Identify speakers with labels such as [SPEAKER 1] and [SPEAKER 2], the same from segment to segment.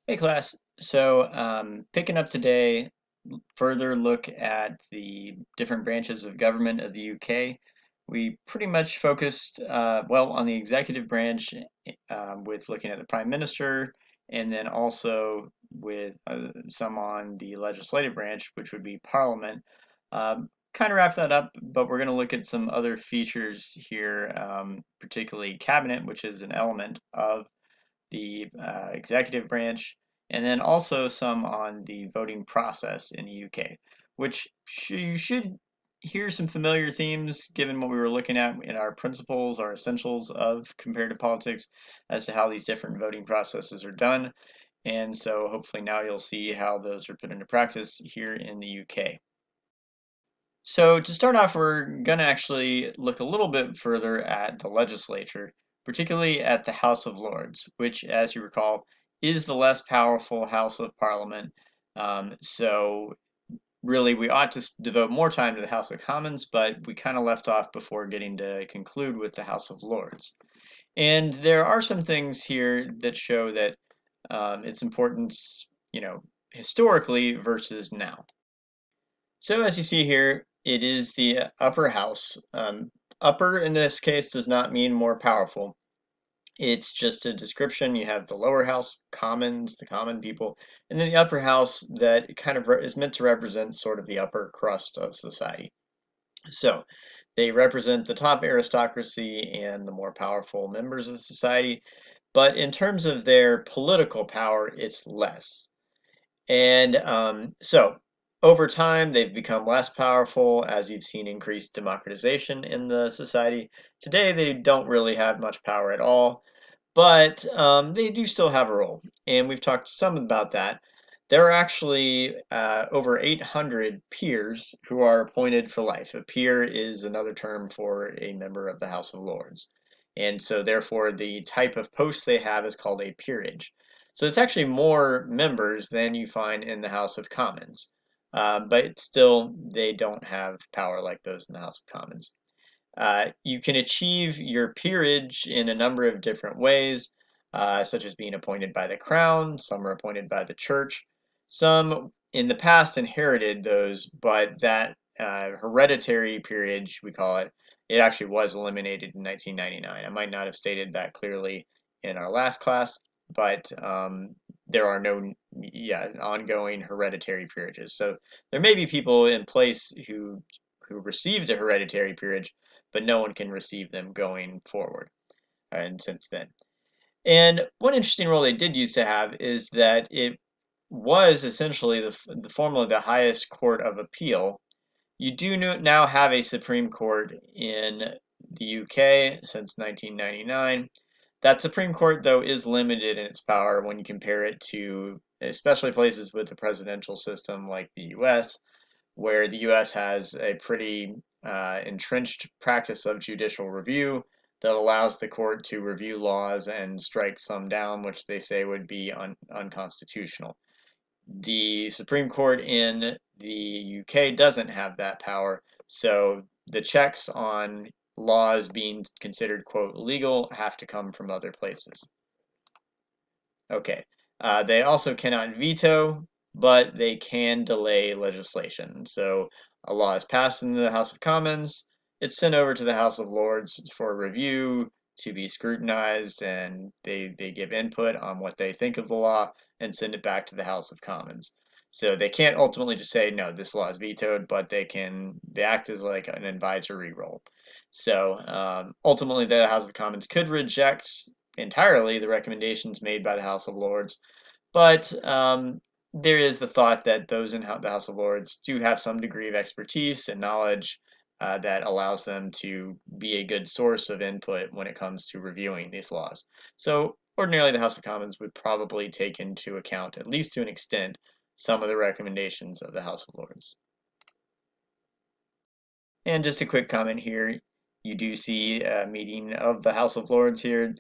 [SPEAKER 1] Hey class, so picking up today, further look at the different branches of government of the UK. We pretty much focused, well, on the executive branch with looking at the Prime Minister, and then also with some on the legislative branch, which would be Parliament. Kind of wrap that up, but we're going to look at some other features here, particularly Cabinet, which is an element of the executive branch, and then also some on the voting process in the UK, which you should hear some familiar themes given what we were looking at in our principles, our essentials of comparative politics, as to how these different voting processes are done. And so hopefully now you'll see how those are put into practice here in the UK. So to start off, we're going to actually look a little bit further at the legislature, particularly at the House of Lords, which, as you recall, is the less powerful House of Parliament. So really, we ought to devote more time to the House of Commons, but we kind of left off before getting to conclude with the House of Lords. And there are some things here that show that its importance, historically versus now. So as you see here, it is the upper house. Upper in this case does not mean more powerful. It's just a description. You have the lower house, commons, the common people, and then the upper house that kind of is meant to represent sort of the upper crust of society. So they represent the top aristocracy and the more powerful members of society. But in terms of their political power, it's less. And so over time, they've become less powerful as you've seen increased democratization in the society. Today, they don't really have much power at all, but they do still have a role. And we've talked some about that. There are actually over 800 peers who are appointed for life. A peer is another term for a member of the House of Lords. And so, therefore, the type of post they have is called a peerage. So it's actually more members than you find in the House of Commons. But still, they don't have power like those in the House of Commons. You can achieve your peerage in a number of different ways, such as being appointed by the crown, some are appointed by the church. Some in the past inherited those, but that hereditary peerage, we call it, it actually was eliminated in 1999. I might not have stated that clearly in our last class, but there are no ongoing hereditary peerages. So there may be people in place who received a hereditary peerage, but no one can receive them going forward and since then. And one interesting role they did used to have is that it was essentially formerly the highest court of appeal. You do now have a Supreme Court in the UK since 1999. That Supreme Court, though, is limited in its power when you compare it to especially places with a presidential system like the US, where the US has a pretty entrenched practice of judicial review that allows the court to review laws and strike some down, which they say would be unconstitutional. The Supreme Court in the UK doesn't have that power, so the checks on laws being considered, quote, legal have to come from other places. Okay. They also cannot veto, but they can delay legislation. So a law is passed in the House of Commons, it's sent over to the House of Lords for review to be scrutinized, and they give input on what they think of the law and send it back to the House of Commons. So they can't ultimately just say, no, this law is vetoed, but they act as like an advisory role. So ultimately, the House of Commons could reject entirely the recommendations made by the House of Lords, but there is the thought that those in the House of Lords do have some degree of expertise and knowledge that allows them to be a good source of input when it comes to reviewing these laws. So ordinarily, the House of Commons would probably take into account, at least to an extent, some of the recommendations of the House of Lords. And just a quick comment here, you do see a meeting of the House of Lords here.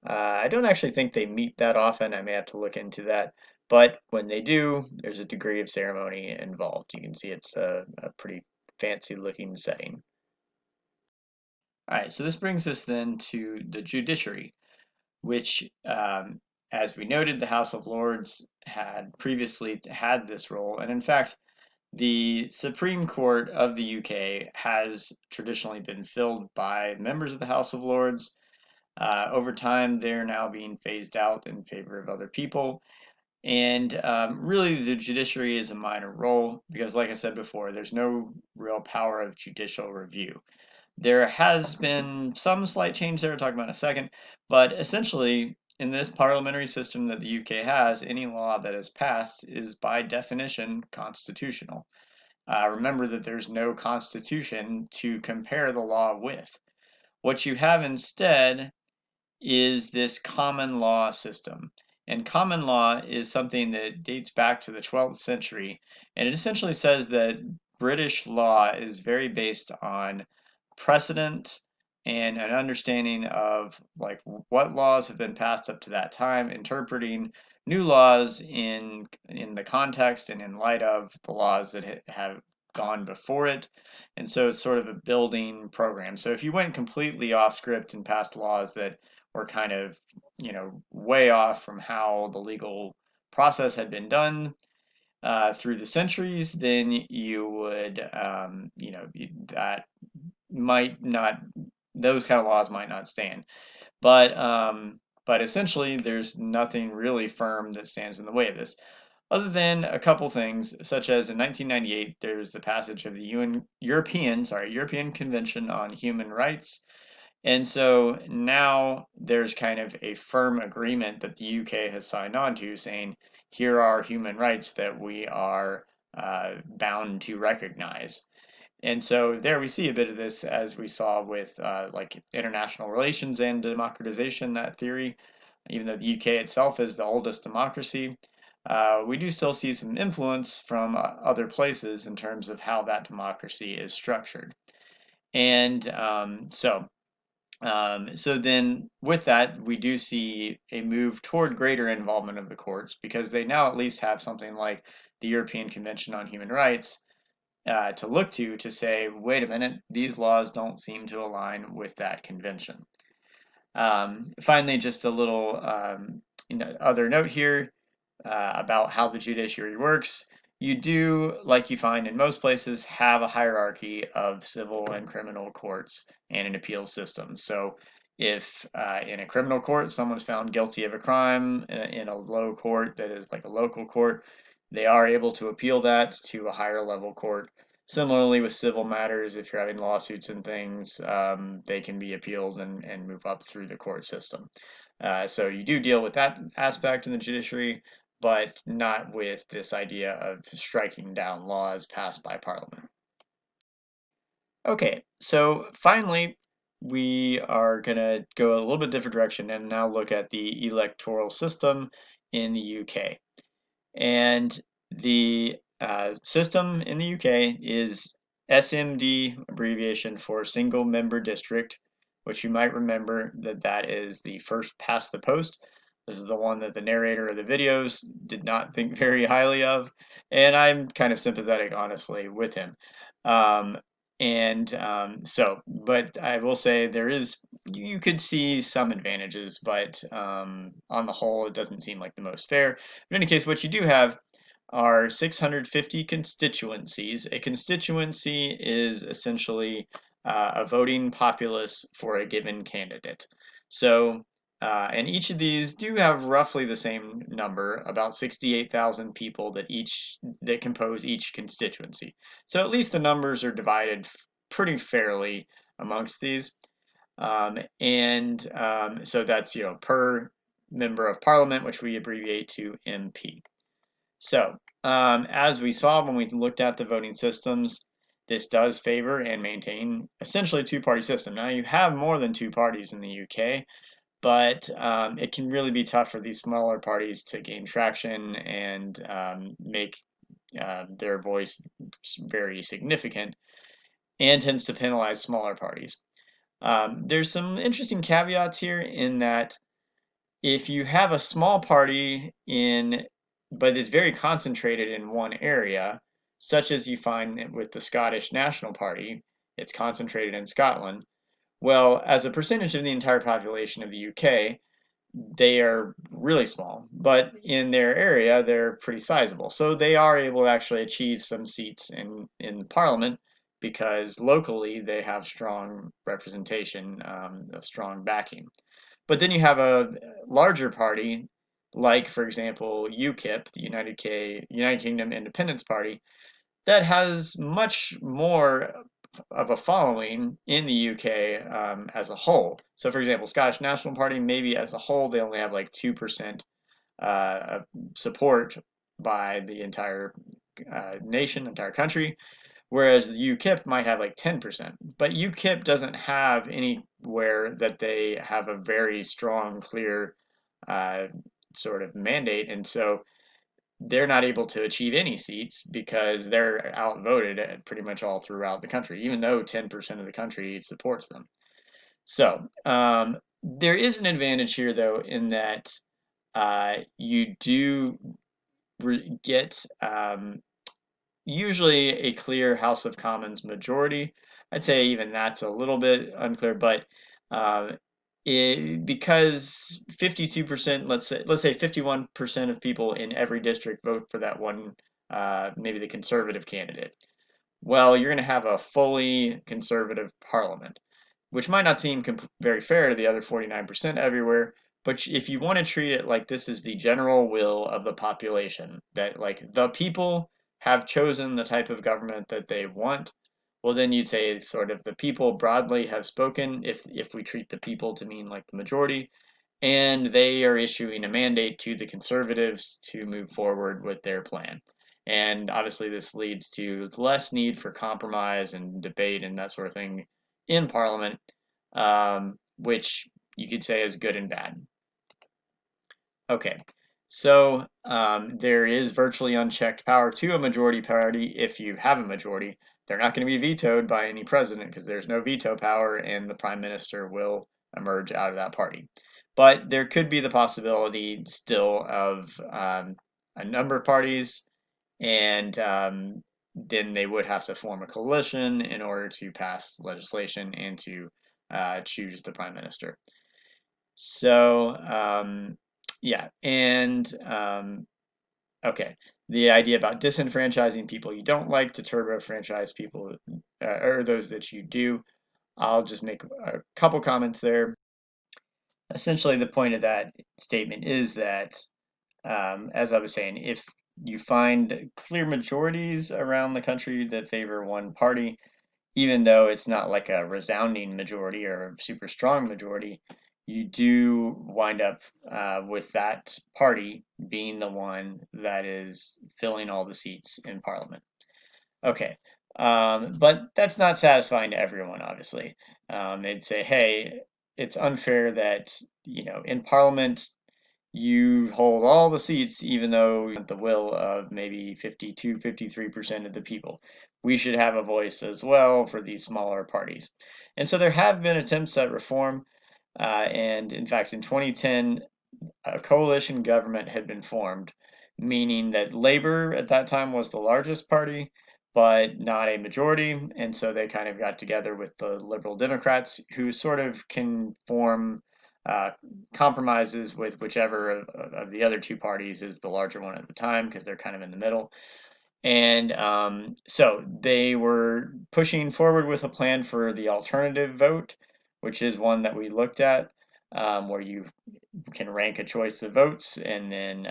[SPEAKER 1] I don't actually think they meet that often. I may have to look into that. But when they do, there's a degree of ceremony involved. You can see it's a pretty fancy looking setting. All right, so this brings us then to the judiciary, which, as we noted, the House of Lords had previously had this role, and in fact, the Supreme Court of the UK has traditionally been filled by members of the House of Lords. Over time, they're now being phased out in favor of other people. And really, the judiciary is a minor role because, like I said before, there's no real power of judicial review. There has been some slight change there, I'll talk about in a second, but essentially, in this parliamentary system that the UK has, any law that is passed is by definition constitutional. Remember that there's no constitution to compare the law with. What you have instead is this common law system. And common law is something that dates back to the 12th century, and it essentially says that British law is very based on precedent and an understanding of like what laws have been passed up to that time, interpreting new laws in the context and in light of the laws that have gone before it. And so it's sort of a building program. So if you went completely off script and passed laws that were kind of, way off from how the legal process had been done through the centuries, then you would, that might not, those kind of laws might not stand. But essentially, there's nothing really firm that stands in the way of this, other than a couple things, such as in 1998, there's the passage of the European Convention on Human Rights, and so now there's kind of a firm agreement that the UK has signed on to saying, here are human rights that we are bound to recognize. And so there we see a bit of this as we saw with like international relations and democratization, that theory. Even though the UK itself is the oldest democracy, we do still see some influence from other places in terms of how that democracy is structured. And so then with that, we do see a move toward greater involvement of the courts because they now at least have something like the European Convention on Human Rights to look to say, wait a minute, these laws don't seem to align with that convention. Finally, just a little other note here about how the judiciary works. You do, like you find in most places, have a hierarchy of civil and criminal courts and an appeal system. So if in a criminal court someone's found guilty of a crime in a low court that is like a local court, they are able to appeal that to a higher level court. Similarly with civil matters, if you're having lawsuits and things, they can be appealed and move up through the court system. So you do deal with that aspect in the judiciary, but not with this idea of striking down laws passed by Parliament. Okay, so finally, we are going to go a little bit different direction and now look at the electoral system in the UK. And the system in the UK is SMD, abbreviation for single member district, which you might remember that is the first past the post. This is the one that the narrator of the videos did not think very highly of, and I'm kind of sympathetic, honestly, with him. But I will say you could see some advantages, but on the whole, it doesn't seem like the most fair. In any case, what you do have are 650 constituencies. A constituency is essentially a voting populace for a given candidate. So, and each of these do have roughly the same number, about 68,000 people that compose each constituency. So at least the numbers are divided pretty fairly amongst these. So that's, per member of parliament, which we abbreviate to MP. So, as we saw when we looked at the voting systems, this does favor and maintain essentially a two-party system. Now, you have more than two parties in the UK, but it can really be tough for these smaller parties to gain traction and make their voice very significant, and tends to penalize smaller parties. There's some interesting caveats here in that if you have a small party but it's very concentrated in one area, such as you find with the Scottish National Party, it's concentrated in Scotland. Well, as a percentage of the entire population of the UK, they are really small, but in their area, they're pretty sizable. So they are able to actually achieve some seats in Parliament because locally they have strong representation, a strong backing. But then you have a larger party, like, for example, UKIP, the United Kingdom Independence Party, that has much more of a following in the UK as a whole. So, for example, Scottish National Party, maybe as a whole, they only have like 2% support by the entire nation, entire country, whereas the UKIP might have like 10%. But UKIP doesn't have anywhere that they have a very strong, clear uh, sort of mandate, and so they're not able to achieve any seats because they're outvoted pretty much all throughout the country, even though 10% of the country supports them. So there is an advantage here, though, in that you do get usually a clear House of Commons majority. I'd say even that's a little bit unclear, but uh, because 52%, let's say 51% of people in every district vote for that one, maybe the conservative candidate. Well, you're going to have a fully conservative parliament, which might not seem very fair to the other 49% everywhere, but if you want to treat it like this is the general will of the population, that like the people have chosen the type of government that they want, well, then you'd say sort of the people broadly have spoken, if we treat the people to mean like the majority, and they are issuing a mandate to the conservatives to move forward with their plan. And obviously, this leads to less need for compromise and debate and that sort of thing in Parliament, which you could say is good and bad. Okay, so there is virtually unchecked power to a majority party if you have a majority. They're not going to be vetoed by any president because there's no veto power, and the prime minister will emerge out of that party. But there could be the possibility still of a number of parties, and then they would have to form a coalition in order to pass legislation and to choose the prime minister. So, yeah, and okay, the idea about disenfranchising people you don't like to turbo franchise people, or those that you do. I'll just make a couple comments there. Essentially, the point of that statement is that, as I was saying, if you find clear majorities around the country that favor one party, even though it's not like a resounding majority or a super strong majority, you do wind up with that party being the one that is filling all the seats in Parliament. Okay, but that's not satisfying to everyone, obviously. They'd say, hey, it's unfair that, in Parliament, you hold all the seats even though you want the will of maybe 52, 53% of the people. We should have a voice as well for these smaller parties. And so there have been attempts at reform, and in fact, in 2010, a coalition government had been formed, meaning that Labor at that time was the largest party, but not a majority. And so they kind of got together with the Liberal Democrats, who sort of can form uh, compromises with whichever of the other two parties is the larger one at the time, because they're kind of in the middle. And so they were pushing forward with a plan for the alternative vote, which is one that we looked at, where you can rank a choice of votes, and then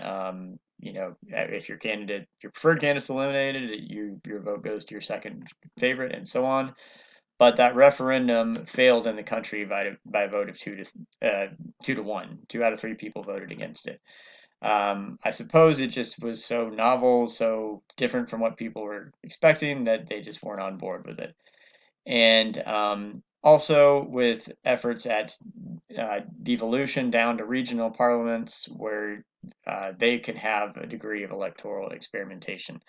[SPEAKER 1] if your preferred candidate's eliminated, your vote goes to your second favorite, and so on. But that referendum failed in the country by a vote of 2 to 1. 2 out of 3 people voted against it. I suppose it just was so novel, so different from what people were expecting that they just weren't on board with it. And also with efforts at devolution down to regional parliaments where they can have a degree of electoral experimentation.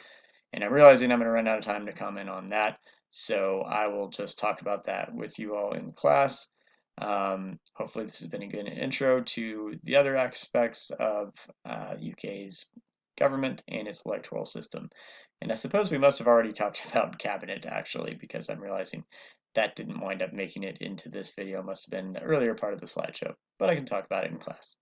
[SPEAKER 1] And I'm realizing I'm going to run out of time to comment on that, so I will just talk about that with you all in class. Hopefully this has been a good intro to the other aspects of UK's government and its electoral system. And I suppose we must have already talked about cabinet actually, because I'm realizing that didn't wind up making it into this video. It must have been the earlier part of the slideshow, but I can talk about it in class.